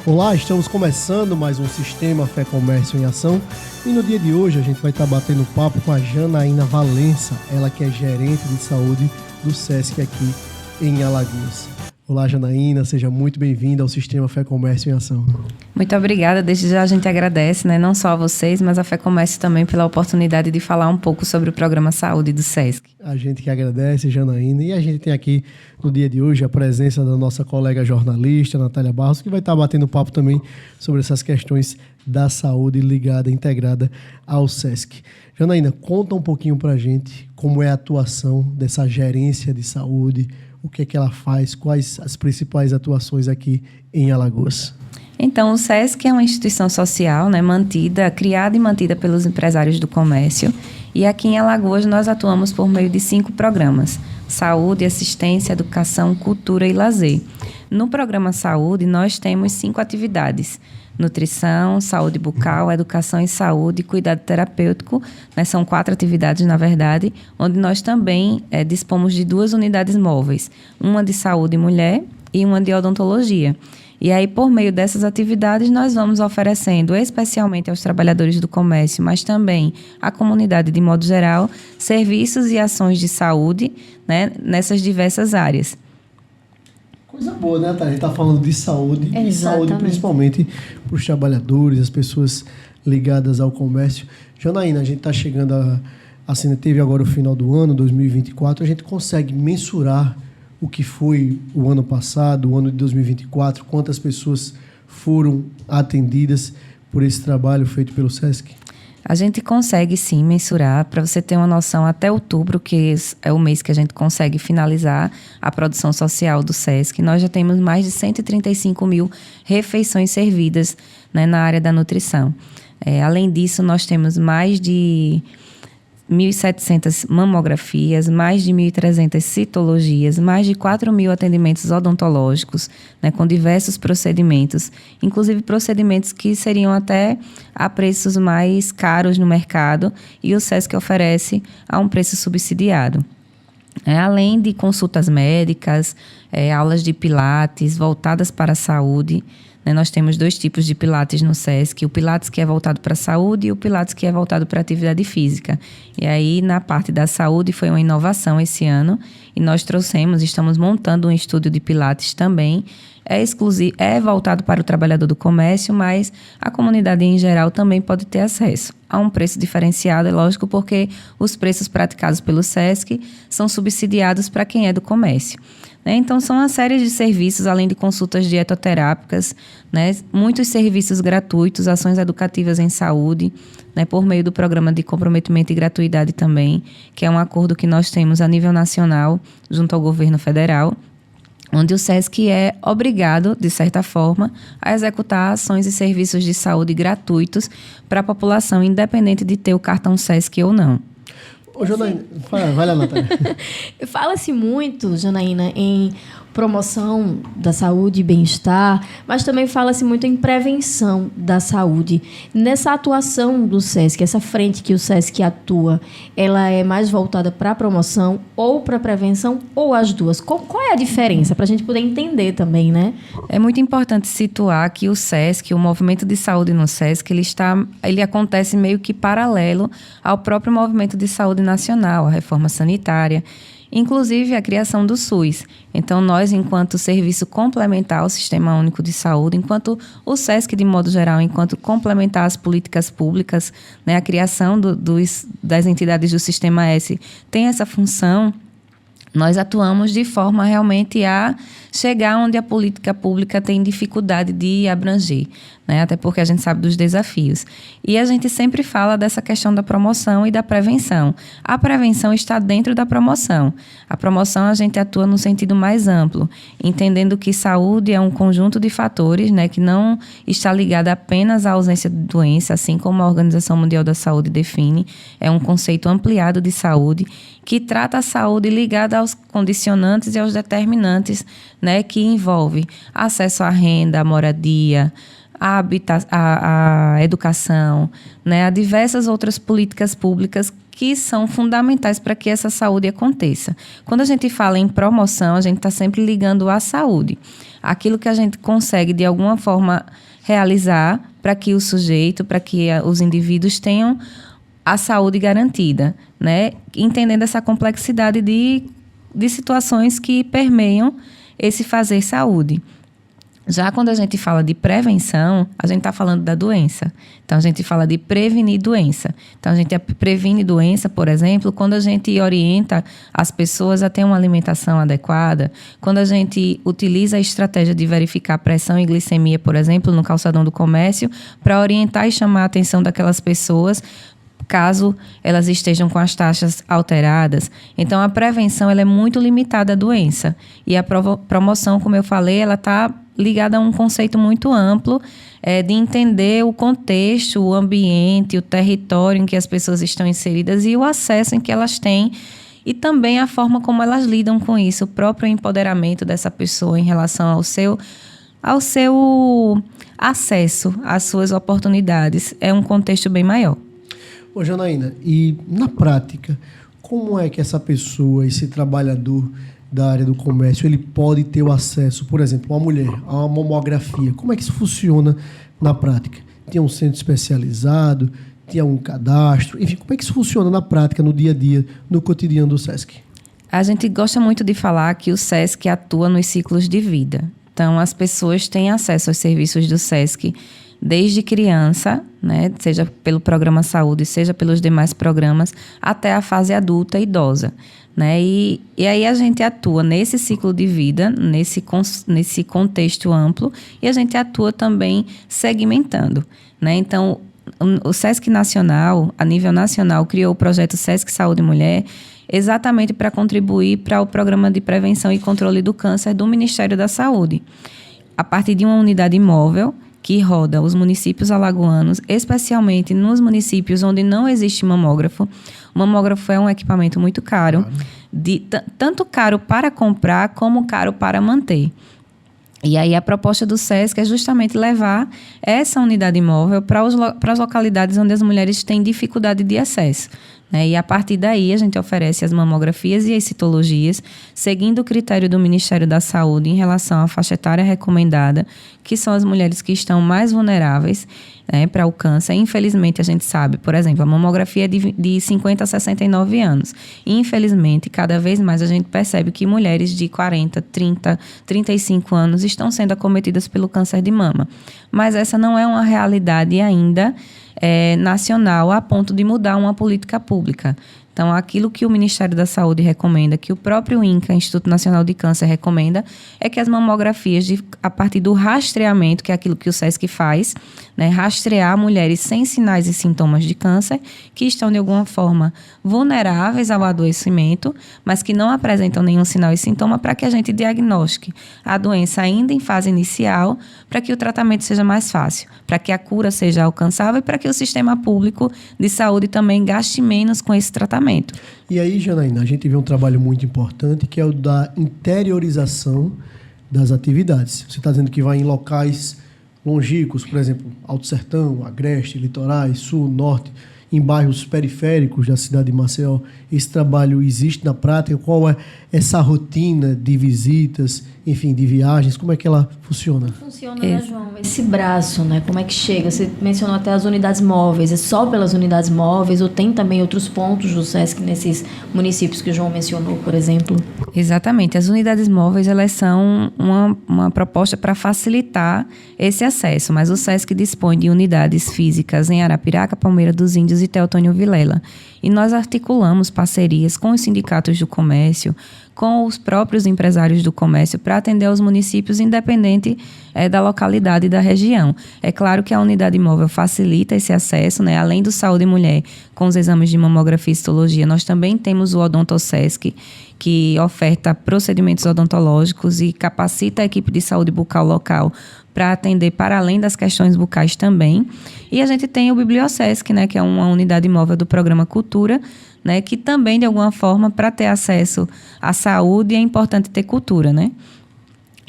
Olá, estamos começando mais um Sistema Fé Comércio em Ação e no dia de hoje a gente vai estar batendo papo com a Janaína Valença, ela que é gerente de saúde do SESC aqui em Alagoas. Olá, Janaína, seja muito bem-vinda ao Sistema Fé Comércio em Ação. Muito obrigada, desde já a gente agradece, não só a vocês, mas a Fé Comércio também pela oportunidade de falar um pouco sobre o programa Saúde do SESC. A gente que agradece, Janaína, e a gente tem aqui no dia de hoje a presença da nossa colega jornalista, Natália Barros, que vai estar batendo papo também sobre essas questões da saúde ligada, integrada ao SESC. Janaína, conta um pouquinho pra gente como é a atuação dessa gerência de saúde, o que é que ela faz, quais as principais atuações aqui em Alagoas. Então, o SESC é uma instituição social, criada e mantida pelos empresários do comércio. E aqui em Alagoas nós atuamos por meio de 5 programas: saúde, assistência, educação, cultura e lazer. No programa Saúde, nós temos 5 atividades: nutrição, saúde bucal, educação e saúde, cuidado terapêutico. São 4 atividades, na verdade, onde nós também dispomos de 2 unidades móveis, uma de saúde mulher e uma de odontologia. E aí, por meio dessas atividades, nós vamos oferecendo, especialmente aos trabalhadores do comércio, mas também à comunidade de modo geral, serviços e ações de saúde, nessas diversas áreas. Coisa boa, né, Thaís? A gente está falando de saúde, Exatamente. E saúde principalmente para os trabalhadores, as pessoas ligadas ao comércio. Janaína, a gente está chegando teve agora o final do ano, 2024, a gente consegue mensurar o que foi o ano passado, o ano de 2024, quantas pessoas foram atendidas por esse trabalho feito pelo SESC? A gente consegue, sim, mensurar. Para você ter uma noção, até outubro, que é o mês que a gente consegue finalizar a produção social do SESC, nós já temos mais de 135 mil refeições servidas, na área da nutrição. Além disso, nós temos mais de 1.700 mamografias, mais de 1.300 citologias, mais de 4.000 atendimentos odontológicos, com diversos procedimentos, inclusive procedimentos que seriam até a preços mais caros no mercado e o SESC oferece a um preço subsidiado. Além de consultas médicas, aulas de pilates voltadas para a saúde. Nós temos 2 tipos de pilates no SESC, o pilates que é voltado para a saúde e o pilates que é voltado para a atividade física. E aí, na parte da saúde, foi uma inovação esse ano e nós estamos montando um estúdio de pilates também, é voltado para o trabalhador do comércio, mas a comunidade em geral também pode ter acesso a um preço diferenciado, é lógico, porque os preços praticados pelo SESC são subsidiados para quem é do comércio. Então, são uma série de serviços, além de consultas dietoterápicas, muitos serviços gratuitos, ações educativas em saúde, por meio do Programa de Comprometimento e Gratuidade também, que é um acordo que nós temos a nível nacional, junto ao governo federal, onde o SESC é obrigado, de certa forma, a executar ações e serviços de saúde gratuitos para a população, independente de ter o cartão SESC ou não. Ô, Janaína, vai lá, Natália. Fala-se muito, Janaína, em promoção da saúde e bem-estar, mas também fala-se muito em prevenção da saúde. Nessa atuação do SESC, essa frente que o SESC atua, ela é mais voltada para a promoção ou para a prevenção ou as duas? Qual é a diferença? Para a gente poder entender também, né? É muito importante situar que o SESC, o movimento de saúde no SESC, ele acontece meio que paralelo ao próprio movimento de saúde nacional, a reforma sanitária, inclusive a criação do SUS. Então, nós, enquanto serviço complementar ao Sistema Único de Saúde, enquanto o SESC, de modo geral, enquanto complementar às políticas públicas, a criação das entidades do Sistema S tem essa função, nós atuamos de forma realmente a chegar onde a política pública tem dificuldade de abranger, até porque a gente sabe dos desafios. E a gente sempre fala dessa questão da promoção e da prevenção. A prevenção está dentro da promoção. A promoção a gente atua no sentido mais amplo, entendendo que saúde é um conjunto de fatores, que não está ligado apenas à ausência de doença, assim como a Organização Mundial da Saúde define. É um conceito ampliado de saúde que trata a saúde ligada aos condicionantes e aos determinantes, que envolve acesso à renda, à moradia, à educação, a diversas outras políticas públicas que são fundamentais para que essa saúde aconteça. Quando a gente fala em promoção, a gente está sempre ligando à saúde. Aquilo que a gente consegue, de alguma forma, realizar para que o sujeito, para que os indivíduos tenham a saúde garantida, né? Entendendo essa complexidade de situações que permeiam esse fazer saúde. Já quando a gente fala de prevenção, a gente está falando da doença. Então, a gente fala de prevenir doença. Então, a gente previne doença, por exemplo, quando a gente orienta as pessoas a ter uma alimentação adequada, quando a gente utiliza a estratégia de verificar pressão e glicemia, por exemplo, no calçadão do comércio, para orientar e chamar a atenção daquelas pessoas caso elas estejam com as taxas alteradas. Então, a prevenção ela é muito limitada à doença. E a promoção, como eu falei, ela está ligada a um conceito muito amplo de entender o contexto, o ambiente, o território em que as pessoas estão inseridas e o acesso em que elas têm e também a forma como elas lidam com isso, o próprio empoderamento dessa pessoa em relação ao seu acesso às suas oportunidades. É um contexto bem maior. Ô, Janaína, e na prática, como é que essa pessoa, esse trabalhador da área do comércio, ele pode ter o acesso, por exemplo, uma mulher, a uma mamografia? Como é que isso funciona na prática? Tem um centro especializado? Tem um cadastro? Enfim, como é que isso funciona na prática, no dia a dia, no cotidiano do SESC? A gente gosta muito de falar que o SESC atua nos ciclos de vida. Então, as pessoas têm acesso aos serviços do SESC desde criança, né, seja pelo programa Saúde, seja pelos demais programas, até a fase adulta e idosa. Né? E aí a gente atua nesse ciclo de vida, nesse contexto amplo, e a gente atua também segmentando. Né? Então, o SESC Nacional, a nível nacional, criou o projeto SESC Saúde Mulher, exatamente para contribuir para o programa de prevenção e controle do câncer do Ministério da Saúde, a partir de uma unidade móvel que roda os municípios alagoanos, especialmente nos municípios onde não existe mamógrafo. O mamógrafo é um equipamento muito caro, tanto caro para comprar como caro para manter. E aí a proposta do SESC é justamente levar essa unidade móvel para as localidades onde as mulheres têm dificuldade de acesso. Né? E a partir daí a gente oferece as mamografias e as citologias, seguindo o critério do Ministério da Saúde em relação à faixa etária recomendada, que são as mulheres que estão mais vulneráveis, né, para o câncer. Infelizmente, a gente sabe, por exemplo, a mamografia é de 50 a 69 anos. E, infelizmente, cada vez mais a gente percebe que mulheres de 40, 30, 35 anos estão sendo acometidas pelo câncer de mama. Mas essa não é uma realidade ainda nacional a ponto de mudar uma política pública. Então, aquilo que o Ministério da Saúde recomenda, que o próprio INCA, Instituto Nacional de Câncer, recomenda, é que as mamografias, a partir do rastreamento, que é aquilo que o SESC faz, né, rastrear mulheres sem sinais e sintomas de câncer, que estão, de alguma forma, vulneráveis ao adoecimento, mas que não apresentam nenhum sinal e sintoma, para que a gente diagnostique a doença ainda em fase inicial, para que o tratamento seja mais fácil, para que a cura seja alcançável e para que o sistema público de saúde também gaste menos com esse tratamento. E aí, Janaína, a gente vê um trabalho muito importante, que é o da interiorização das atividades. Você está dizendo que vai em locais longínquos, por exemplo, Alto Sertão, Agreste, Litorais, Sul, Norte, em bairros periféricos da cidade de Maceió. Esse trabalho existe na prática? Qual é essa rotina de visitas, enfim, de viagens? Como é que ela funciona? Funciona, né, João? Esse braço, né? Como é que chega? Você mencionou até as unidades móveis. É só pelas unidades móveis ou tem também outros pontos do SESC nesses municípios que o João mencionou, por exemplo? Exatamente. As unidades móveis, elas são uma proposta para facilitar esse acesso, mas o SESC dispõe de unidades físicas em Arapiraca, Palmeira dos Índios e Teotônio Vilela. E nós articulamos parcerias com os sindicatos do comércio, com os próprios empresários do comércio, para atender aos municípios, independente da localidade e da região. É claro que a unidade móvel facilita esse acesso, né? Além do Saúde Mulher, com os exames de mamografia e citologia, nós também temos o OdontoSesc, que oferta procedimentos odontológicos e capacita a equipe de saúde bucal local para atender para além das questões bucais também. E a gente tem o BiblioSesc, né, que é uma unidade móvel do programa Cultura, né, que também, de alguma forma, para ter acesso à saúde, é importante ter cultura, né?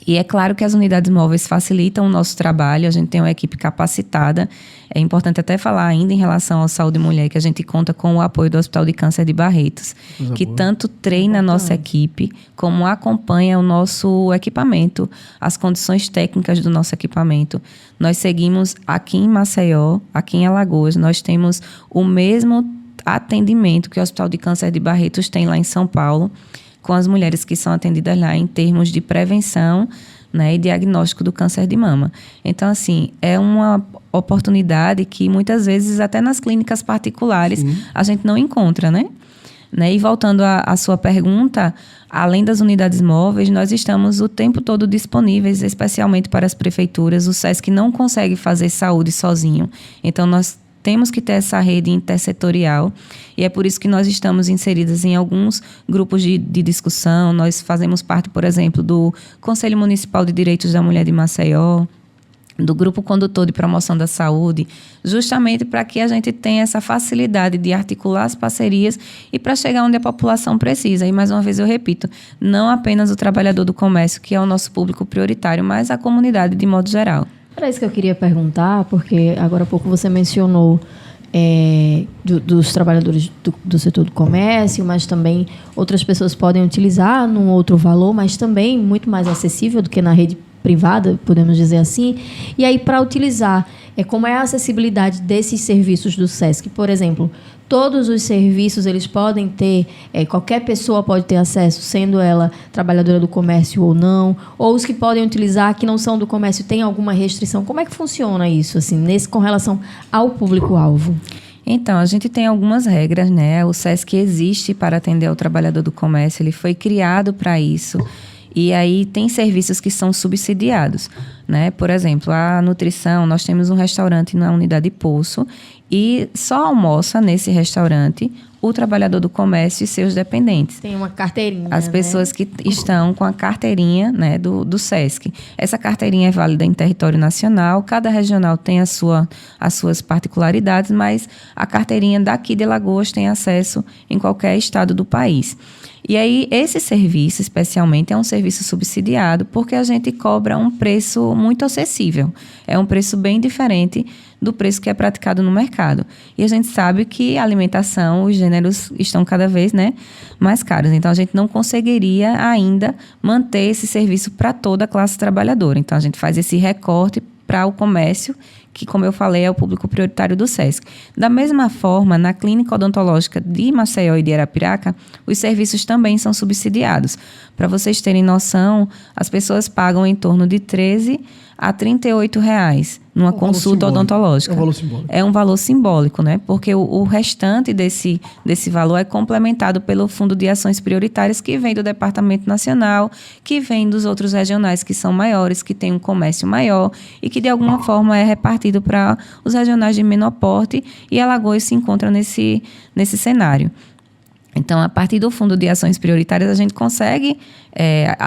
E é claro que as unidades móveis facilitam o nosso trabalho, a gente tem uma equipe capacitada. É importante até falar ainda em relação à saúde mulher, que a gente conta com o apoio do Hospital de Câncer de Barretos, que tanto treina a nossa equipe, como acompanha o nosso equipamento, as condições técnicas do nosso equipamento. Nós seguimos aqui em Maceió, aqui em Alagoas, nós temos o mesmo atendimento que o Hospital de Câncer de Barretos tem lá em São Paulo, com as mulheres que são atendidas lá em termos de prevenção, né, e diagnóstico do câncer de mama. Então, assim, é uma oportunidade que muitas vezes até nas clínicas particulares a gente não encontra, né? E voltando à sua pergunta, além das unidades móveis, nós estamos o tempo todo disponíveis, especialmente para as prefeituras. O SESC não consegue fazer saúde sozinho. Então, nós temos que ter essa rede intersetorial e é por isso que nós estamos inseridas em alguns grupos de discussão. Nós fazemos parte, por exemplo, do Conselho Municipal de Direitos da Mulher de Maceió, do Grupo Condutor de Promoção da Saúde, justamente para que a gente tenha essa facilidade de articular as parcerias e para chegar onde a população precisa. E, mais uma vez, eu repito, não apenas o trabalhador do comércio, que é o nosso público prioritário, mas a comunidade de modo geral. Era isso que eu queria perguntar, porque agora há pouco você mencionou dos trabalhadores do setor do comércio, mas também outras pessoas podem utilizar num outro valor, mas também muito mais acessível do que na rede privada, podemos dizer assim. E aí, para utilizar, como é a acessibilidade desses serviços do SESC? Por exemplo, todos os serviços eles podem ter, qualquer pessoa pode ter acesso, sendo ela trabalhadora do comércio ou não, ou os que podem utilizar, que não são do comércio, tem alguma restrição? Como é que funciona isso, assim, com relação ao público-alvo? Então, a gente tem algumas regras, né? O SESC existe para atender ao trabalhador do comércio, ele foi criado para isso. E aí tem serviços que são subsidiados, né? Por exemplo, a nutrição, nós temos um restaurante na unidade Poço e só almoça nesse restaurante o trabalhador do comércio e seus dependentes. Tem uma carteirinha, as pessoas que estão com a carteirinha, né, do SESC. Essa carteirinha é válida em território nacional, cada regional tem as suas particularidades, mas a carteirinha daqui de Alagoas tem acesso em qualquer estado do país. E aí, esse serviço, especialmente, é um serviço subsidiado porque a gente cobra um preço muito acessível. É um preço bem diferente do preço que é praticado no mercado. E a gente sabe que a alimentação, os gêneros estão cada vez, né, mais caros. Então, a gente não conseguiria ainda manter esse serviço para toda a classe trabalhadora. Então, a gente faz esse recorte para o comércio, que, como eu falei, é o público prioritário do SESC. Da mesma forma, na clínica odontológica de Maceió e de Arapiraca, os serviços também são subsidiados. Para vocês terem noção, as pessoas pagam em torno de R$13 a R$38 numa consulta odontológica. É um valor simbólico. É um valor simbólico, né? Porque o restante desse valor é complementado pelo Fundo de Ações Prioritárias, que vem do Departamento Nacional, que vem dos outros regionais que são maiores, que têm um comércio maior e que, de alguma forma, é repartido para os regionais de menor porte, e Alagoas se encontra nesse cenário. Então, a partir do Fundo de Ações Prioritárias, a gente consegue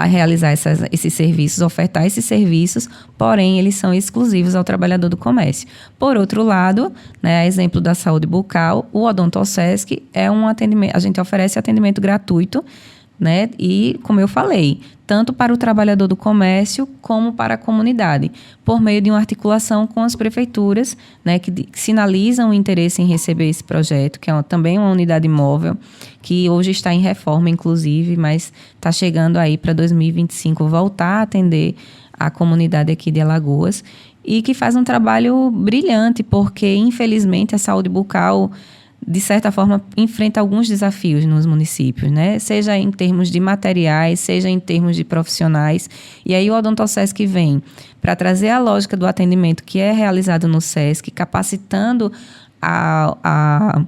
realizar esses serviços, ofertar esses serviços, porém, eles são exclusivos ao trabalhador do comércio. Por outro lado, né, a exemplo da saúde bucal, o OdontoSesc é um atendimento, a gente oferece atendimento gratuito, né? E, como eu falei, tanto para o trabalhador do comércio como para a comunidade, por meio de uma articulação com as prefeituras, né, que sinalizam o interesse em receber esse projeto, que é também uma unidade móvel, que hoje está em reforma, inclusive, mas está chegando aí para 2025 voltar a atender a comunidade aqui de Alagoas, e que faz um trabalho brilhante, porque, infelizmente, a saúde bucal, de certa forma, enfrenta alguns desafios nos municípios, né? Seja em termos de materiais, seja em termos de profissionais. E aí o OdontoSesc vem para trazer a lógica do atendimento que é realizado no SESC, capacitando a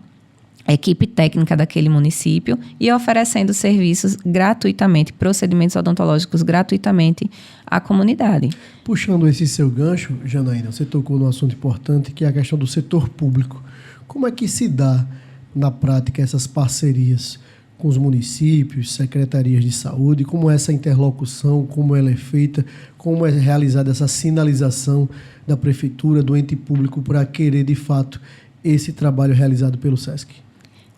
equipe técnica daquele município e oferecendo serviços gratuitamente, procedimentos odontológicos gratuitamente à comunidade. Puxando esse seu gancho, Janaína, você tocou num assunto importante, que é a questão do setor público. Como é que se dá, na prática, essas parcerias com os municípios, secretarias de saúde? Como é essa interlocução, como ela é feita, como é realizada essa sinalização da prefeitura, do ente público, para querer, de fato, esse trabalho realizado pelo SESC?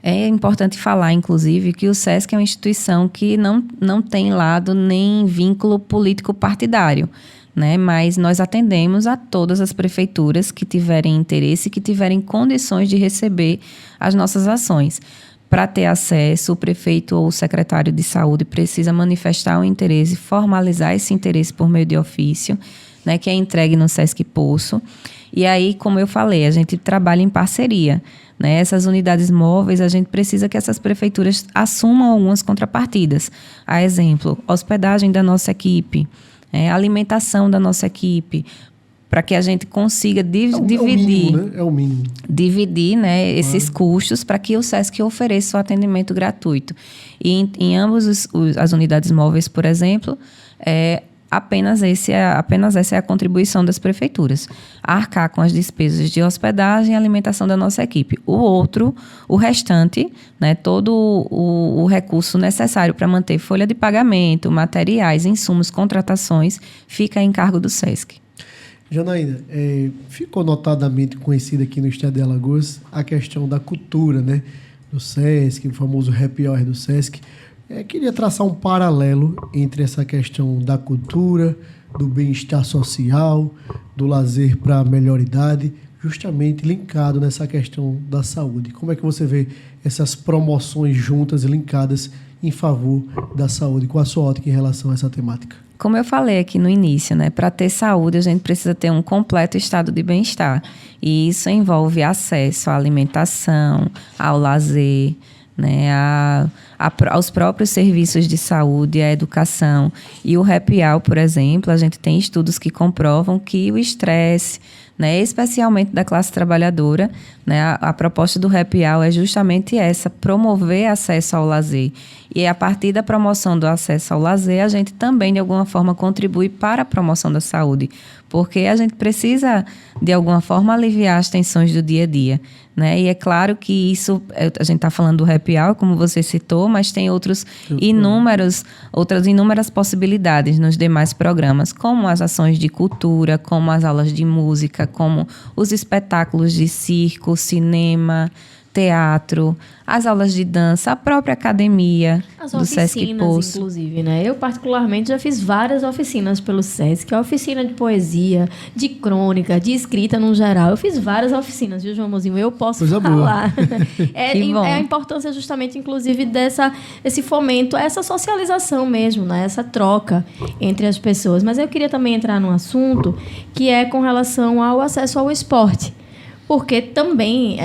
É importante falar, inclusive, que o SESC é uma instituição que não tem lado nem vínculo político partidário, né? Mas nós atendemos a todas as prefeituras que tiverem interesse, que tiverem condições de receber as nossas ações. Para ter acesso, o prefeito ou o secretário de saúde precisa manifestar o interesse, formalizar esse interesse por meio de ofício, né, que é entregue no SESC Poço. E aí, como eu falei, a gente trabalha em parceria, né? Essas unidades móveis, a gente precisa que essas prefeituras assumam algumas contrapartidas. A exemplo, hospedagem da nossa equipe, alimentação da nossa equipe, para que a gente consiga dividir, mínimo, né? É o mínimo. Dividir, né, esses custos para que o SESC ofereça o atendimento gratuito. E em ambas as unidades móveis, por exemplo, apenas essa é a contribuição das prefeituras. Arcar com as despesas de hospedagem e alimentação da nossa equipe. O restante, né, todo o recurso necessário para manter folha de pagamento, materiais, insumos, contratações, fica em cargo do SESC. Janaína, ficou notadamente conhecida aqui no estado de Alagoas a questão da cultura, né, do SESC, o famoso happy hour do SESC. Queria traçar um paralelo entre essa questão da cultura, do bem-estar social, do lazer para a melhor idade, justamente linkado nessa questão da saúde. Como é que você vê essas promoções juntas e linkadas em favor da saúde? Qual a sua ótica em relação a essa temática? Como eu falei aqui no início, né, para ter saúde a gente precisa ter um completo estado de bem-estar. E isso envolve acesso à alimentação, ao lazer, né, aos próprios serviços de saúde, à educação. E o happy hour, por exemplo, a gente tem estudos que comprovam que o estresse, né, especialmente da classe trabalhadora, né, a proposta do happy hour é justamente essa, promover acesso ao lazer. E a partir da promoção do acesso ao lazer, a gente também, de alguma forma, contribui para a promoção da saúde, porque a gente precisa, de alguma forma, aliviar as tensões do dia a dia, né? E é claro que isso, a gente está falando do happy hour, como você citou, mas tem outras inúmeras possibilidades nos demais programas, como as ações de cultura, como as aulas de música, como os espetáculos de circo, cinema, teatro, as aulas de dança, a própria academia do SESC Poço. Inclusive, né? Eu, particularmente, já fiz várias oficinas pelo SESC, a oficina de poesia, de crônica, de escrita no geral. Eu fiz várias oficinas, viu, João Mozinho? Eu posso falar. É a importância justamente, inclusive, desse fomento, essa socialização mesmo, né? Essa troca entre as pessoas. Mas eu queria também entrar num assunto que é com relação ao acesso ao esporte. Porque também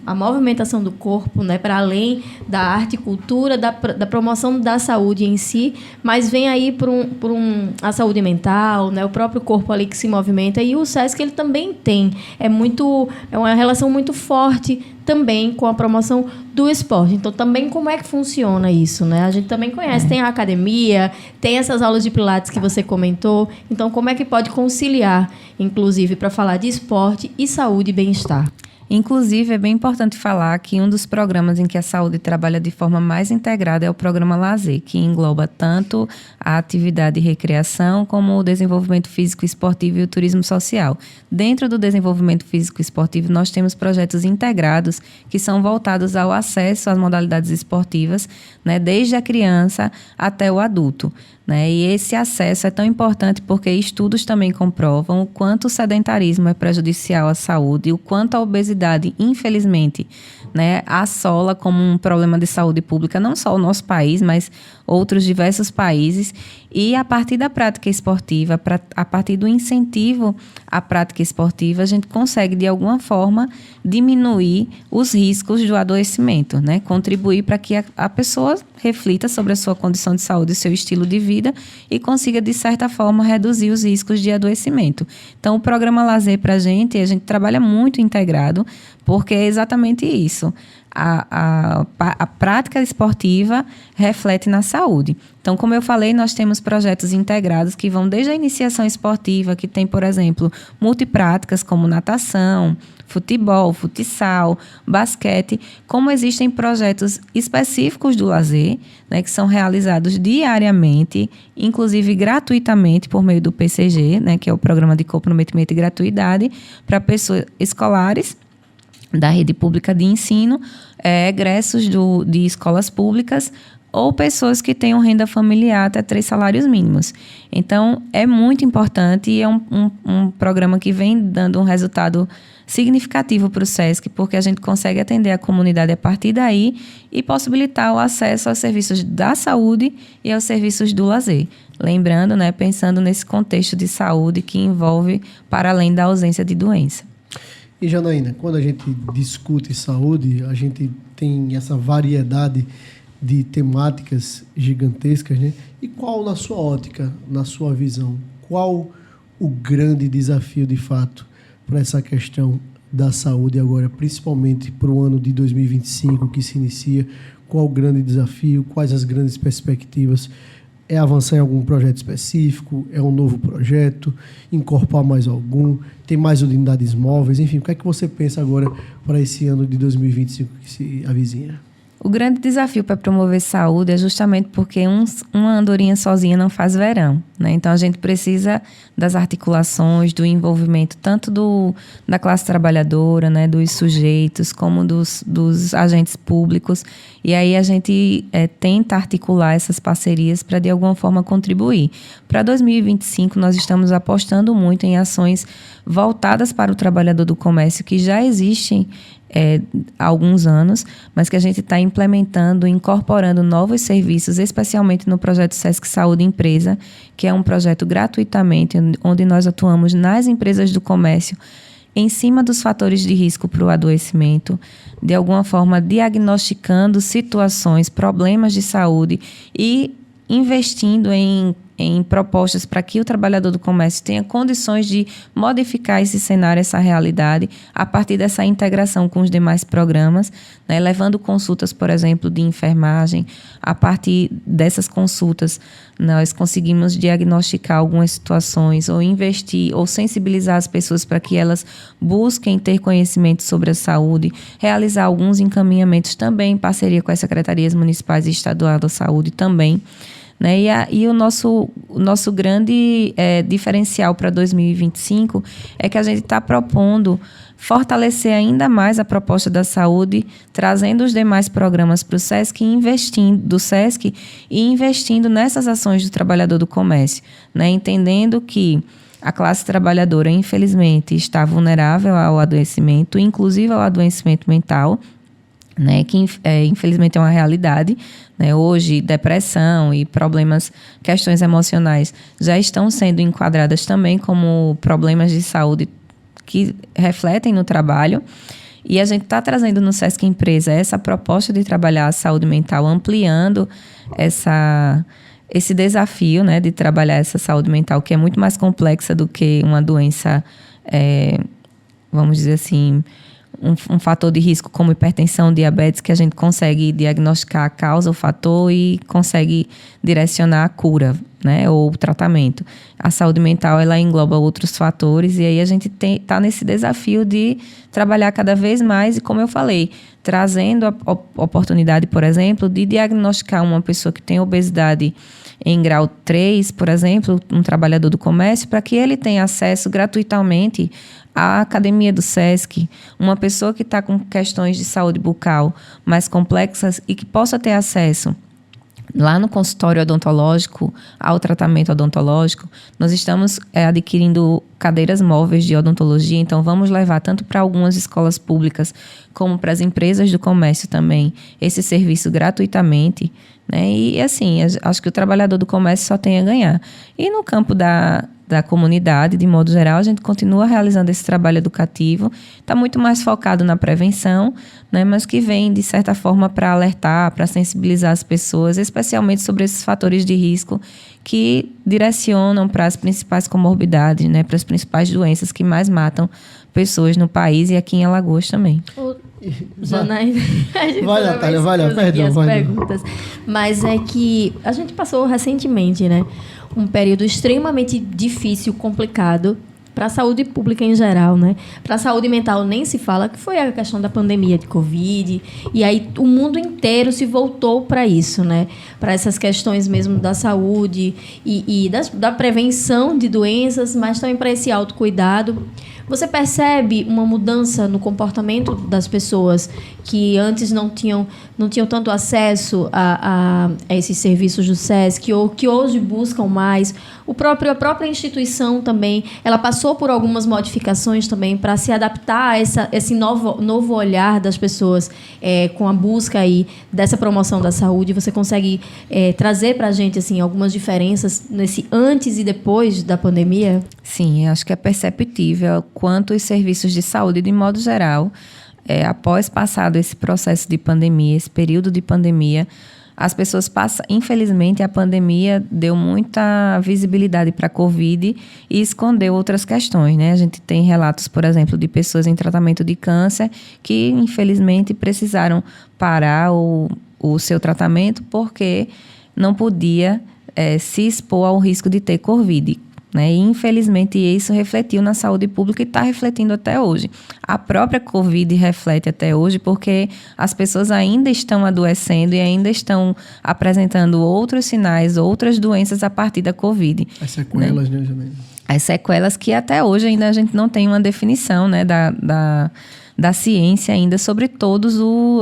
a movimentação do corpo, né, para além da arte e cultura, da promoção da saúde em si, mas vem aí a saúde mental, né, o próprio corpo ali que se movimenta. E o SESC ele também tem. É uma relação muito forte também com a promoção do esporte. Então, também como é que funciona isso, né? A gente também conhece, tem a academia, tem essas aulas de pilates que você comentou. Então, como é que pode conciliar, inclusive, para falar de esporte e saúde e bem-estar? Inclusive, é bem importante falar que um dos programas em que a saúde trabalha de forma mais integrada é o programa Lazer, que engloba tanto a atividade e recreação como o desenvolvimento físico esportivo e o turismo social. Dentro do desenvolvimento físico esportivo, nós temos projetos integrados que são voltados ao acesso às modalidades esportivas, né, desde a criança até o adulto. E esse acesso é tão importante porque estudos também comprovam o quanto o sedentarismo é prejudicial à saúde e o quanto a obesidade, infelizmente, assola como um problema de saúde pública, não só o nosso país, mas outros diversos países. E a partir da prática esportiva, a partir do incentivo à prática esportiva, a gente consegue, de alguma forma, diminuir os riscos do adoecimento, contribuir para que a pessoa reflita sobre a sua condição de saúde e seu estilo de vida e consiga, de certa forma, reduzir os riscos de adoecimento. Então, o programa Lazer para a gente trabalha muito integrado, porque é exatamente isso. A prática esportiva reflete na saúde. Então, como eu falei, nós temos projetos integrados que vão desde a iniciação esportiva, que tem, por exemplo, multipráticas como natação, futebol, futsal, basquete, como existem projetos específicos do lazer, que são realizados diariamente, inclusive gratuitamente por meio do PCG, que é o Programa de Comprometimento e Gratuidade, para pessoas escolares, da rede pública de ensino, egressos de escolas públicas ou pessoas que tenham renda familiar até 3 salários mínimos. Então, é muito importante e é um programa que vem dando um resultado significativo para o SESC, porque a gente consegue atender a comunidade a partir daí e possibilitar o acesso aos serviços da saúde e aos serviços do lazer. Lembrando, né, pensando nesse contexto de saúde que envolve para além da ausência de doença. E, Janaína, quando a gente discute saúde, a gente tem essa variedade de temáticas gigantescas, né? E qual, na sua ótica, na sua visão, qual o grande desafio, de fato, para essa questão da saúde agora, principalmente para o ano de 2025 que se inicia? Qual o grande desafio? Quais as grandes perspectivas? É avançar em algum projeto específico? É um novo projeto? Incorporar mais algum? Tem mais unidades móveis? Enfim, o que é que você pensa agora para esse ano de 2025 que se avizinha? O grande desafio para promover saúde é justamente porque uma andorinha sozinha não faz verão, né? Então, a gente precisa das articulações, do envolvimento tanto da classe trabalhadora, né, dos sujeitos, como dos agentes públicos. E aí a gente tenta articular essas parcerias para, de alguma forma, contribuir. Para 2025, nós estamos apostando muito em ações voltadas para o trabalhador do comércio que já existem há alguns anos, mas que a gente está implementando, incorporando novos serviços, especialmente no projeto SESC Saúde Empresa, que é um projeto gratuitamente, onde nós atuamos nas empresas do comércio, em cima dos fatores de risco para o adoecimento, de alguma forma diagnosticando situações, problemas de saúde e investindo em propostas para que o trabalhador do comércio tenha condições de modificar esse cenário, essa realidade, a partir dessa integração com os demais programas, né, levando consultas, por exemplo, de enfermagem. A partir dessas consultas, nós conseguimos diagnosticar algumas situações ou investir ou sensibilizar as pessoas para que elas busquem ter conhecimento sobre a saúde, realizar alguns encaminhamentos também em parceria com as secretarias municipais e estadual da saúde também. Né? E o nosso grande diferencial para 2025 é que a gente está propondo fortalecer ainda mais a proposta da saúde, trazendo os demais programas para o SESC e investindo nessas ações do trabalhador do comércio, né? Entendendo que a classe trabalhadora, infelizmente, está vulnerável ao adoecimento, inclusive ao adoecimento mental, né, que infelizmente é uma realidade, né? Hoje, depressão e questões emocionais já estão sendo enquadradas também como problemas de saúde que refletem no trabalho. E a gente está trazendo no SESC Empresa essa proposta de trabalhar a saúde mental, ampliando esse desafio, né, de trabalhar essa saúde mental, que é muito mais complexa do que uma doença, vamos dizer assim, um fator de risco como hipertensão, diabetes, que a gente consegue diagnosticar a causa, o fator e consegue direcionar a cura, né, ou o tratamento. A saúde mental, ela engloba outros fatores e aí a gente está nesse desafio de trabalhar cada vez mais e, como eu falei, trazendo a oportunidade, por exemplo, de diagnosticar uma pessoa que tem obesidade em grau 3, por exemplo, um trabalhador do comércio, para que ele tenha acesso gratuitamente à academia do SESC, uma pessoa que está com questões de saúde bucal mais complexas e que possa ter acesso lá no consultório odontológico, ao tratamento odontológico. Nós estamos adquirindo cadeiras móveis de odontologia, então vamos levar tanto para algumas escolas públicas como para as empresas do comércio também esse serviço gratuitamente, né? E assim, acho que o trabalhador do comércio só tem a ganhar. E no campo da comunidade, de modo geral, a gente continua realizando esse trabalho educativo, está muito mais focado na prevenção, né, mas que vem, de certa forma, para alertar, para sensibilizar as pessoas, especialmente sobre esses fatores de risco que direcionam para as principais comorbidades, né, para as principais doenças que mais matam pessoas no país e aqui em Alagoas também. Janaína, vai, Natália, vai lá, perdão. Perguntas. Mas é que a gente passou recentemente, né, um período extremamente difícil, complicado para a saúde pública em geral, né? Para a saúde mental nem se fala, que foi a questão da pandemia de Covid, e aí o mundo inteiro se voltou para isso, né? Para essas questões mesmo da saúde e da prevenção de doenças, mas também para esse autocuidado. Você percebe uma mudança no comportamento das pessoas que antes não tinham tanto acesso a esses serviços do SESC, ou que hoje buscam mais? A própria instituição também, ela passou por algumas modificações também para se adaptar a esse novo olhar das pessoas com a busca aí dessa promoção da saúde. Você consegue trazer para a gente assim, algumas diferenças nesse antes e depois da pandemia? Sim, acho que é perceptível quanto os serviços de saúde, de modo geral, após passado esse processo de pandemia, esse período de pandemia, as pessoas passam... Infelizmente, a pandemia deu muita visibilidade para a Covid e escondeu outras questões, né? A gente tem relatos, por exemplo, de pessoas em tratamento de câncer que, infelizmente, precisaram parar o seu tratamento porque não podia se expor ao risco de ter Covid. Né? E, infelizmente, isso refletiu na saúde pública e está refletindo até hoje. A própria Covid reflete até hoje porque as pessoas ainda estão adoecendo e ainda estão apresentando outros sinais, outras doenças a partir da Covid. As sequelas, né, Janaína? As sequelas que até hoje ainda a gente não tem uma definição, né, da ciência ainda sobre todas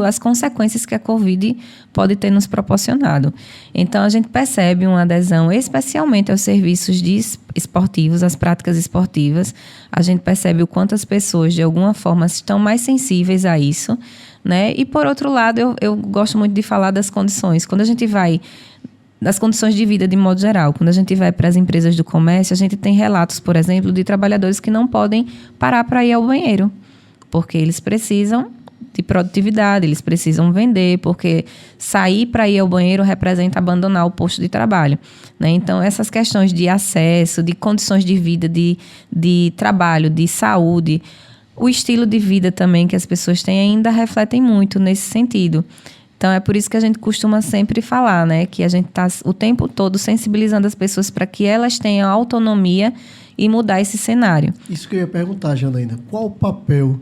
as consequências que a Covid pode ter nos proporcionado. Então, a gente percebe uma adesão especialmente aos serviços esportivos, às práticas esportivas. A gente percebe o quanto as pessoas, de alguma forma, estão mais sensíveis a isso, né? E, por outro lado, eu gosto muito de falar das condições. Quando a gente vai... das condições de vida de modo geral. Quando a gente vai para as empresas do comércio, a gente tem relatos, por exemplo, de trabalhadores que não podem parar para ir ao banheiro, porque eles precisam de produtividade, eles precisam vender, porque sair para ir ao banheiro representa abandonar o posto de trabalho, né? Então, essas questões de acesso, de condições de vida, de trabalho, de saúde, o estilo de vida também que as pessoas têm ainda refletem muito nesse sentido. Então, é por isso que a gente costuma sempre falar, né? Que a gente está o tempo todo sensibilizando as pessoas para que elas tenham autonomia e mudar esse cenário. Isso que eu ia perguntar, Janaína. Qual o papel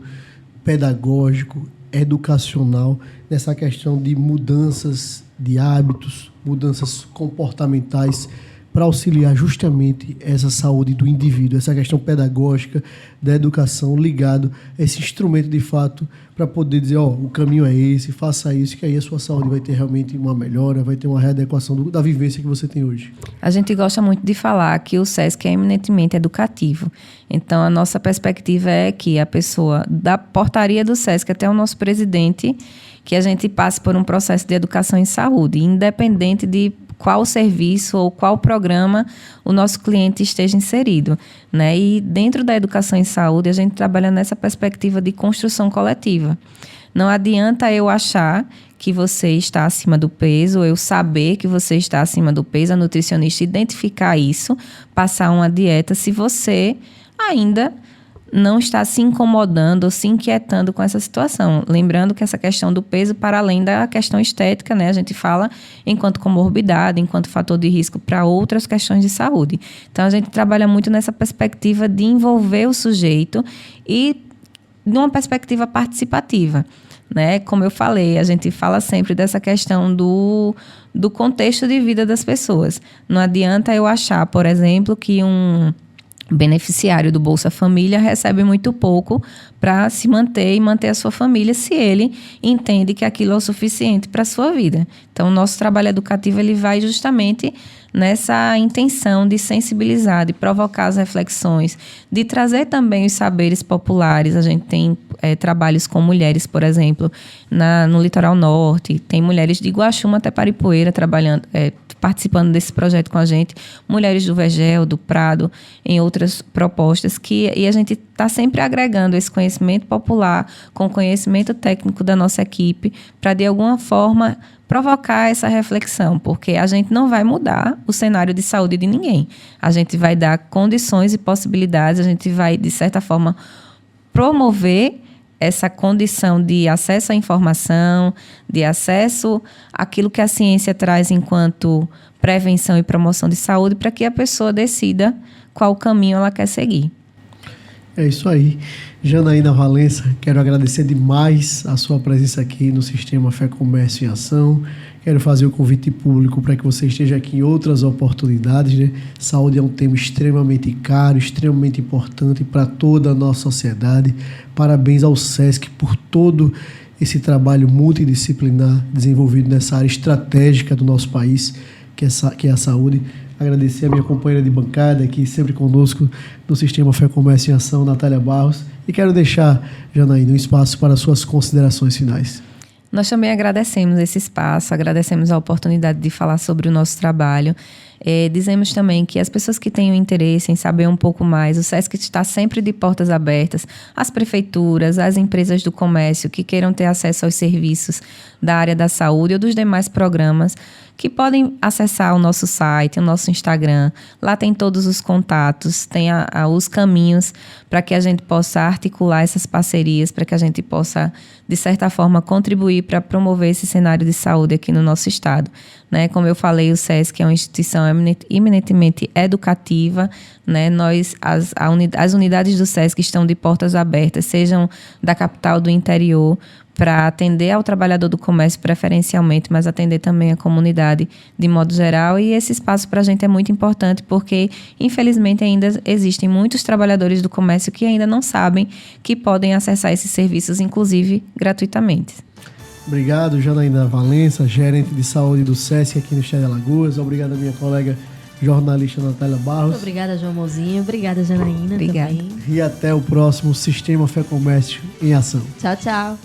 pedagógico, educacional, nessa questão de mudanças de hábitos, mudanças comportamentais, para auxiliar justamente essa saúde do indivíduo, essa questão pedagógica da educação ligado a esse instrumento de fato para poder dizer, o caminho é esse, faça isso, que aí a sua saúde vai ter realmente uma melhora, vai ter uma readequação da vivência que você tem hoje. A gente gosta muito de falar que o SESC é eminentemente educativo. Então, a nossa perspectiva é que a pessoa, da portaria do SESC até o nosso presidente, que a gente passe por um processo de educação em saúde, independente de qual serviço ou qual programa o nosso cliente esteja inserido, né? E dentro da educação em saúde, a gente trabalha nessa perspectiva de construção coletiva. Não adianta eu achar que você está acima do peso, eu saber que você está acima do peso, a nutricionista identificar isso, passar uma dieta, se você ainda não está se incomodando ou se inquietando com essa situação. Lembrando que essa questão do peso, para além da questão estética, né, a gente fala enquanto comorbidade, enquanto fator de risco para outras questões de saúde. Então, a gente trabalha muito nessa perspectiva de envolver o sujeito e numa perspectiva participativa, né? Como eu falei, a gente fala sempre dessa questão do contexto de vida das pessoas. Não adianta eu achar, por exemplo, que um beneficiário do Bolsa Família recebe muito pouco para se manter e manter a sua família, se ele entende que aquilo é o suficiente para a sua vida. Então, o nosso trabalho educativo ele vai justamente nessa intenção de sensibilizar, de provocar as reflexões, de trazer também os saberes populares. A gente tem trabalhos com mulheres, por exemplo, no Litoral Norte, tem mulheres de Iguaxuma até Paripoeira trabalhando, participando desse projeto com a gente, mulheres do Vergel, do Prado, em outras propostas, e a gente está sempre agregando esse conhecimento popular com o conhecimento técnico da nossa equipe para, de alguma forma, provocar essa reflexão, porque a gente não vai mudar o cenário de saúde de ninguém. A gente vai dar condições e possibilidades, a gente vai, de certa forma, promover essa condição de acesso à informação, de acesso àquilo que a ciência traz enquanto prevenção e promoção de saúde, para que a pessoa decida qual caminho ela quer seguir. É isso aí. Janaína Valença, quero agradecer demais a sua presença aqui no Sistema Fé Comércio em Ação. Quero fazer o convite público para que você esteja aqui em outras oportunidades, né? Saúde é um tema extremamente caro, extremamente importante para toda a nossa sociedade. Parabéns ao SESC por todo esse trabalho multidisciplinar desenvolvido nessa área estratégica do nosso país, que é a saúde. Agradecer a minha companheira de bancada aqui, sempre conosco no Sistema Fé Comércio em Ação, Natália Barros. E quero deixar, Janaína, um espaço para suas considerações finais. Nós também agradecemos esse espaço, agradecemos a oportunidade de falar sobre o nosso trabalho. Dizemos também que as pessoas que tenham interesse em saber um pouco mais, o SESC está sempre de portas abertas, as prefeituras, as empresas do comércio que queiram ter acesso aos serviços da área da saúde ou dos demais programas, que podem acessar o nosso site, o nosso Instagram. Lá tem todos os contatos, tem os caminhos para que a gente possa articular essas parcerias, para que a gente possa, de certa forma, contribuir para promover esse cenário de saúde aqui no nosso estado. Né? Como eu falei, o SESC é uma instituição eminentemente educativa. Né? As unidades do SESC estão de portas abertas, sejam da capital, do interior, para atender ao trabalhador do comércio preferencialmente, mas atender também a comunidade de modo geral. E esse espaço para a gente é muito importante porque, infelizmente, ainda existem muitos trabalhadores do comércio que ainda não sabem que podem acessar esses serviços, inclusive gratuitamente. Obrigado, Janaína Valença, gerente de saúde do SESC aqui no Estado de Alagoas. Obrigado, minha colega jornalista Natália Barros. Muito obrigada, João Mozinho. Obrigada, Janaína. Obrigada. Também. E até o próximo Sistema Fé Comércio em Ação. Tchau, tchau.